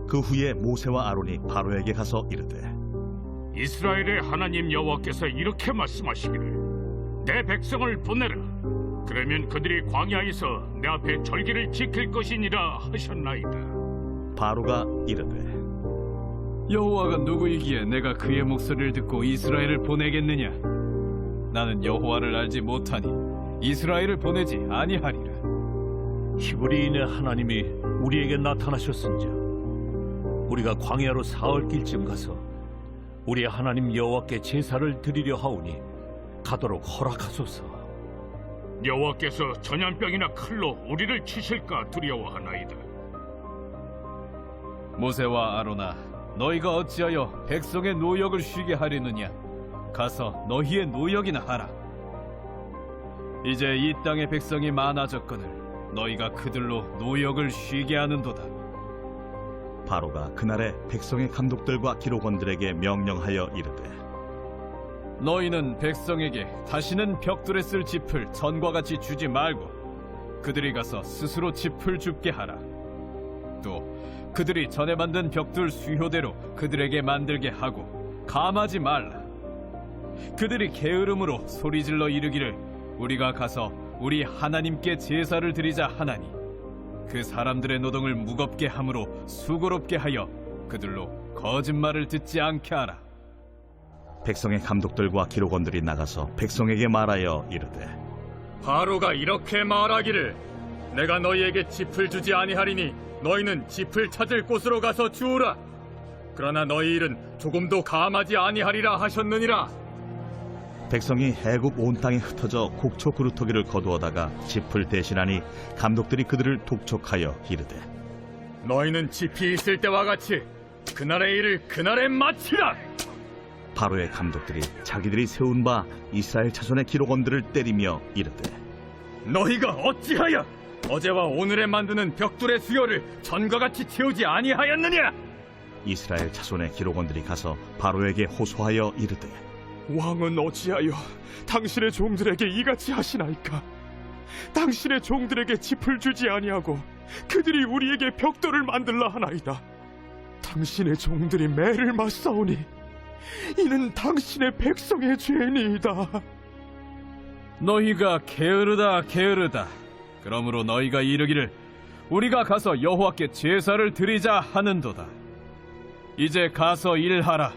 그 후에 모세와 아론이 바로에게 가서 이르되 이스라엘의 하나님 여호와께서 이렇게 말씀하시기를 내 백성을 보내라. 그러면 그들이 광야에서 내 앞에 절기를 지킬 것이니라 하셨나이다. 바로가 이르되 여호와가 누구이기에 내가 그의 목소리를 듣고 이스라엘을 보내겠느냐? 나는 여호와를 알지 못하니 이스라엘을 보내지 아니하리라. 히브리인의 하나님이 우리에게 나타나셨은즉 우리가 광야로 사흘 길쯤 가서 우리 하나님 여호와께 제사를 드리려 하오니 가도록 허락하소서. 여호와께서 전염병이나 칼로 우리를 치실까 두려워하나이다. 모세와 아론아, 너희가 어찌하여 백성의 노역을 쉬게 하려느냐? 가서 너희의 노역이나 하라. 이제 이 땅의 백성이 많아졌거늘 너희가 그들로 노역을 쉬게 하는도다. 바로가 그날에 백성의 감독들과 기록원들에게 명령하여 이르되 너희는 백성에게 다시는 벽돌에 쓸 짚을 전과 같이 주지 말고 그들이 가서 스스로 짚을 줍게 하라. 또 그들이 전에 만든 벽돌 수효대로 그들에게 만들게 하고 감하지 말라. 그들이 게으름으로 소리질러 이르기를 우리가 가서 우리 하나님께 제사를 드리자 하나니 그 사람들의 노동을 무겁게 함으로 수고롭게 하여 그들로 거짓말을 듣지 않게 하라. 백성의 감독들과 기록원들이 나가서 백성에게 말하여 이르되 바로가 이렇게 말하기를 내가 너희에게 짚을 주지 아니하리니 너희는 짚을 찾을 곳으로 가서 주우라. 그러나 너희 일은 조금도 감하지 아니하리라 하셨느니라. 백성이 애굽 온 땅에 흩어져 곡초 그루터기를 거두어다가 짚을 대신하니 감독들이 그들을 독촉하여 이르되 너희는 짚이 있을 때와 같이 그날의 일을 그날에 마치라. 바로의 감독들이 자기들이 세운 바 이스라엘 자손의 기록원들을 때리며 이르되 너희가 어찌하여 어제와 오늘에 만드는 벽돌의 수요를 전과 같이 채우지 아니하였느냐? 이스라엘 자손의 기록원들이 가서 바로에게 호소하여 이르되 왕은 어찌하여 당신의 종들에게 이같이 하시나이까? 당신의 종들에게 짚을 주지 아니하고 그들이 우리에게 벽돌을 만들라 하나이다. 당신의 종들이 매를 맞사오니 이는 당신의 백성의 죄니이다. 너희가 게으르다 게으르다. 그러므로 너희가 이르기를 우리가 가서 여호와께 제사를 드리자 하는도다. 이제 가서 일하라.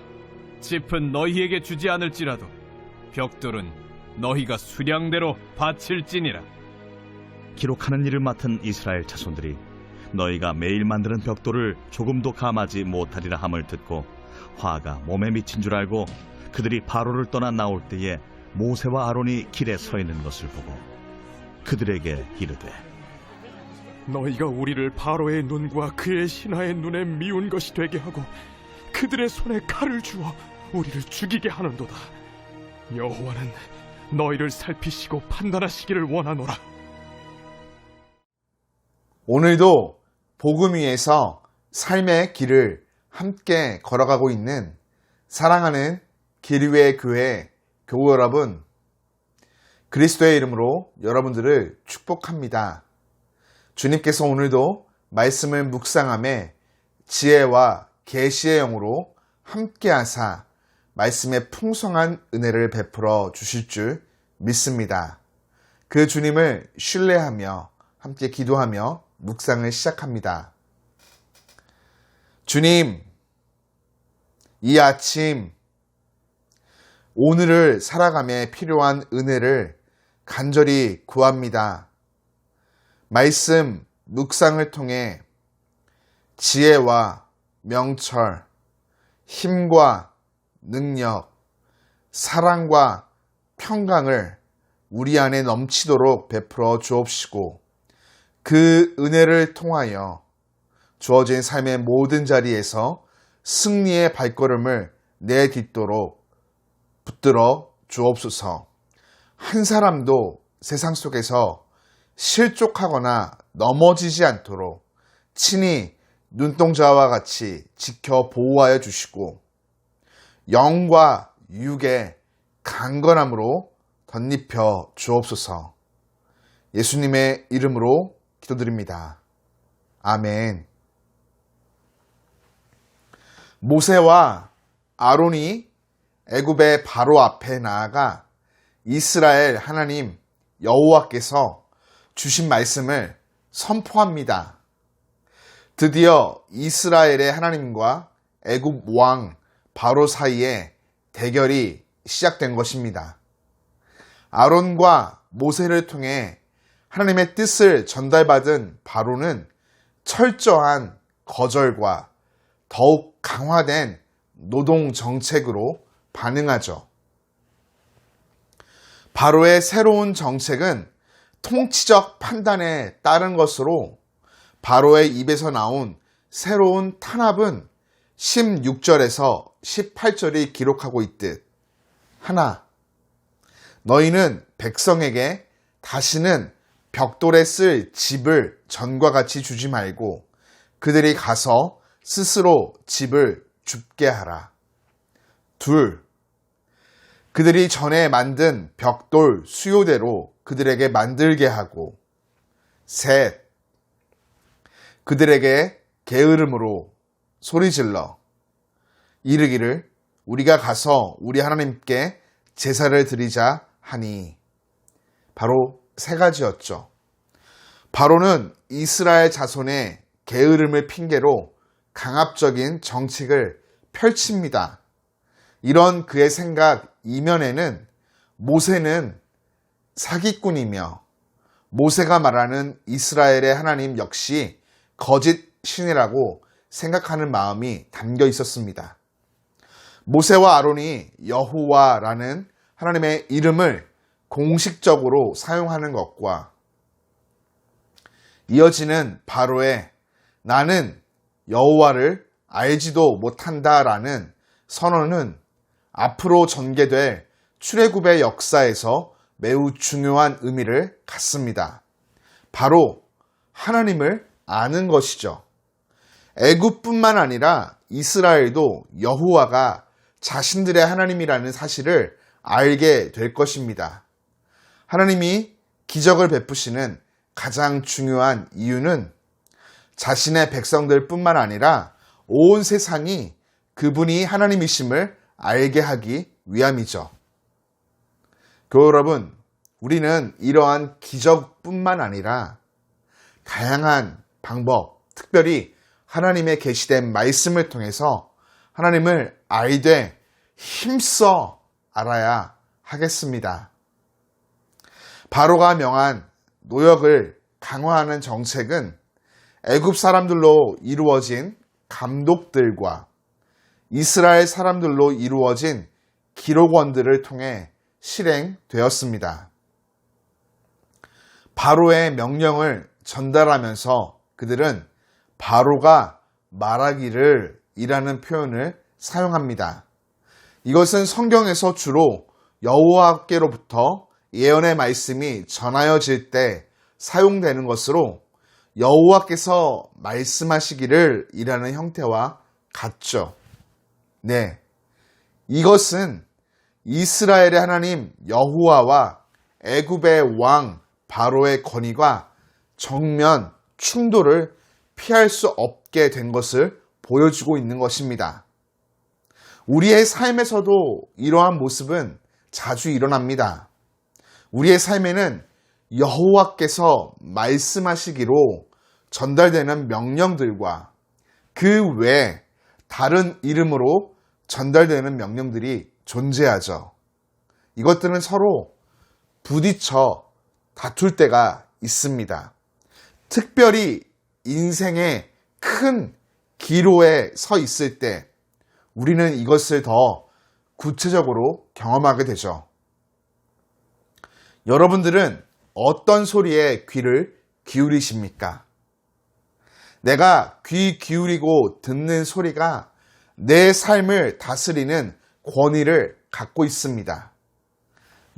짚은 너희에게 주지 않을지라도 벽돌은 너희가 수량대로 바칠지니라. 기록하는 일을 맡은 이스라엘 자손들이 너희가 매일 만드는 벽돌을 조금도 감하지 못하리라 함을 듣고 화가 몸에 미친 줄 알고 그들이 바로를 떠나 나올 때에 모세와 아론이 길에 서 있는 것을 보고 그들에게 이르되 너희가 우리를 바로의 눈과 그의 신하의 눈에 미운 것이 되게 하고 그들의 손에 칼을 주어 우리를 죽이게 하는도다. 여호와는 너희를 살피시고 판단하시기를 원하노라. 오늘도 복음 위에서 삶의 길을 함께 걸어가고 있는 사랑하는 길위의 교회 교우 여러분, 그리스도의 이름으로 여러분들을 축복합니다. 주님께서 오늘도 말씀을 묵상함에 지혜와 계시의 영으로 함께하사 말씀의 풍성한 은혜를 베풀어 주실 줄 믿습니다. 그 주님을 신뢰하며 함께 기도하며 묵상을 시작합니다. 주님, 이 아침 오늘을 살아감에 필요한 은혜를 간절히 구합니다. 말씀 묵상을 통해 지혜와 명철, 힘과 능력, 사랑과 평강을 우리 안에 넘치도록 베풀어 주옵시고 그 은혜를 통하여 주어진 삶의 모든 자리에서 승리의 발걸음을 내딛도록 붙들어 주옵소서. 한 사람도 세상 속에서 실족하거나 넘어지지 않도록 친히 눈동자와 같이 지켜 보호하여 주시고 영과 육의 강건함으로 덧입혀 주옵소서. 예수님의 이름으로 기도드립니다. 아멘. 모세와 아론이 애굽의 바로 앞에 나아가 이스라엘 하나님 여호와께서 주신 말씀을 선포합니다. 드디어 이스라엘의 하나님과 애굽 왕 바로 사이에 대결이 시작된 것입니다. 아론과 모세를 통해 하나님의 뜻을 전달받은 바로는 철저한 거절과 더욱 강화된 노동 정책으로 반응하죠. 바로의 새로운 정책은 통치적 판단에 따른 것으로 바로의 입에서 나온 새로운 탄압은 16절에서 18절이 기록하고 있듯 하나, 너희는 백성에게 다시는 벽돌에 쓸 집을 전과 같이 주지 말고 그들이 가서 스스로 집을 줍게 하라. 둘, 그들이 전에 만든 벽돌 수요대로 그들에게 만들게 하고. 셋, 그들에게 게으름으로 소리질러 이르기를 우리가 가서 우리 하나님께 제사를 드리자 하니. 바로 세 가지였죠. 바로는 이스라엘 자손의 게으름을 핑계로 강압적인 정책을 펼칩니다. 이런 그의 생각 이면에는 모세는 사기꾼이며 모세가 말하는 이스라엘의 하나님 역시 거짓 신이라고 생각하는 마음이 담겨 있었습니다. 모세와 아론이 여호와라는 하나님의 이름을 공식적으로 사용하는 것과 이어지는 바로의 나는 여호와를 알지도 못한다라는 선언은 앞으로 전개될 출애굽의 역사에서 매우 중요한 의미를 갖습니다. 바로 하나님을 아는 것이죠. 애굽뿐만 아니라 이스라엘도 여호와가 자신들의 하나님이라는 사실을 알게 될 것입니다. 하나님이 기적을 베푸시는 가장 중요한 이유는 자신의 백성들뿐만 아니라 온 세상이 그분이 하나님이심을 알게 하기 위함이죠. 교회 여러분, 우리는 이러한 기적뿐만 아니라 다양한 방법, 특별히 하나님의 계시된 말씀을 통해서 하나님을 알되 힘써 알아야 하겠습니다. 바로가 명한 노역을 강화하는 정책은 애굽 사람들로 이루어진 감독들과 이스라엘 사람들로 이루어진 기록원들을 통해 실행되었습니다. 바로의 명령을 전달하면서 그들은 바로가 말하기를 이라는 표현을 사용합니다. 이것은 성경에서 주로 여호와께로부터 예언의 말씀이 전하여질 때 사용되는 것으로 여호와께서 말씀하시기를 이라는 형태와 같죠. 네, 이것은 이스라엘의 하나님 여호와와 애굽의 왕 바로의 권위가 정면 충돌을 피할 수 없게 된 것을 보여주고 있는 것입니다. 우리의 삶에서도 이러한 모습은 자주 일어납니다. 우리의 삶에는 여호와께서 말씀하시기로 전달되는 명령들과 그 외에 다른 이름으로 전달되는 명령들이 존재하죠. 이것들은 서로 부딪혀 다툴 때가 있습니다. 특별히 인생의 큰 기로에 서 있을 때 우리는 이것을 더 구체적으로 경험하게 되죠. 여러분들은 어떤 소리에 귀를 기울이십니까? 내가 귀 기울이고 듣는 소리가 내 삶을 다스리는 권위를 갖고 있습니다.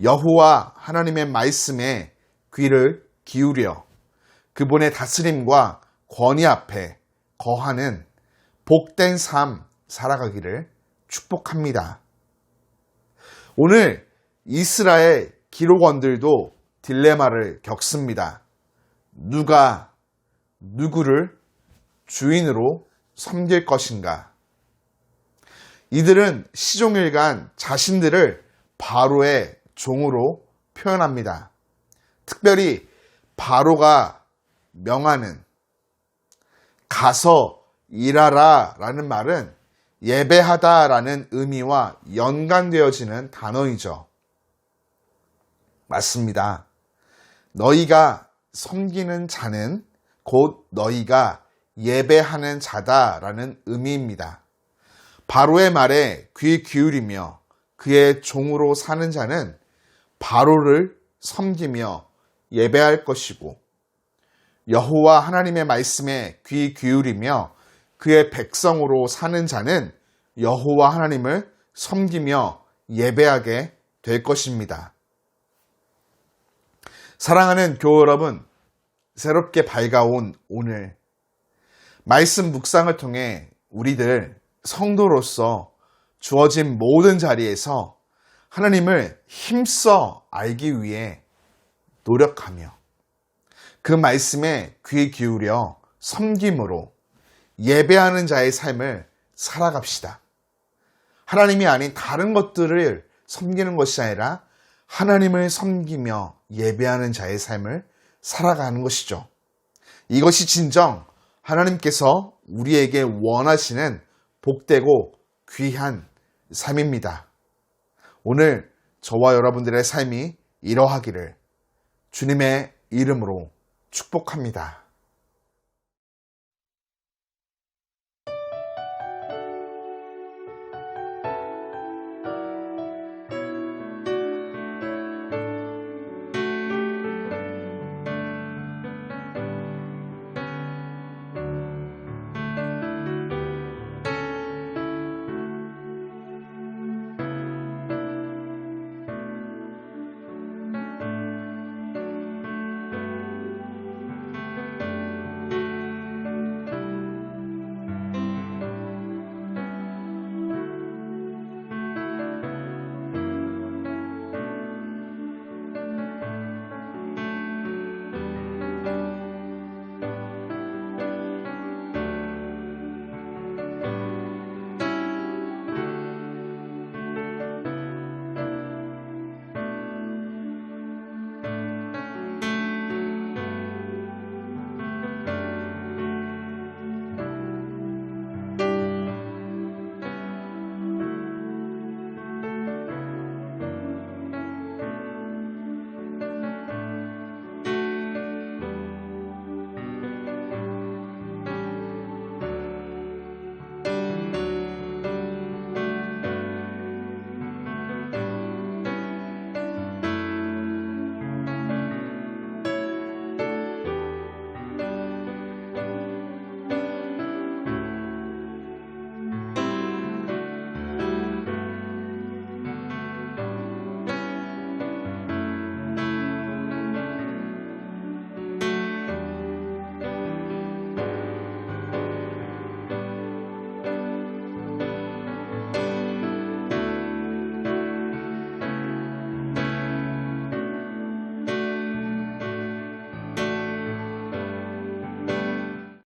여호와 하나님의 말씀에 귀를 기울여 그분의 다스림과 권위 앞에 거하는 복된 삶 살아가기를 축복합니다. 오늘 이스라엘 기록원들도 딜레마를 겪습니다. 누가 누구를 주인으로 섬길 것인가? 이들은 시종일관 자신들을 바로의 종으로 표현합니다. 특별히 바로가 명하는 가서 일하라 라는 말은 예배하다 라는 의미와 연관되어지는 단어이죠. 맞습니다. 너희가 섬기는 자는 곧 너희가 예배하는 자다라는 의미입니다. 바로의 말에 귀 기울이며 그의 종으로 사는 자는 바로를 섬기며 예배할 것이고, 여호와 하나님의 말씀에 귀 기울이며 그의 백성으로 사는 자는 여호와 하나님을 섬기며 예배하게 될 것입니다. 사랑하는 교우 여러분, 새롭게 밝아온 오늘 말씀 묵상을 통해 우리들 성도로서 주어진 모든 자리에서 하나님을 힘써 알기 위해 노력하며 그 말씀에 귀 기울여 섬김으로 예배하는 자의 삶을 살아갑시다. 하나님이 아닌 다른 것들을 섬기는 것이 아니라 하나님을 섬기며 예배하는 자의 삶을 살아가는 것이죠. 이것이 진정 하나님께서 우리에게 원하시는 복되고 귀한 삶입니다. 오늘 저와 여러분들의 삶이 이러하기를 주님의 이름으로 축복합니다.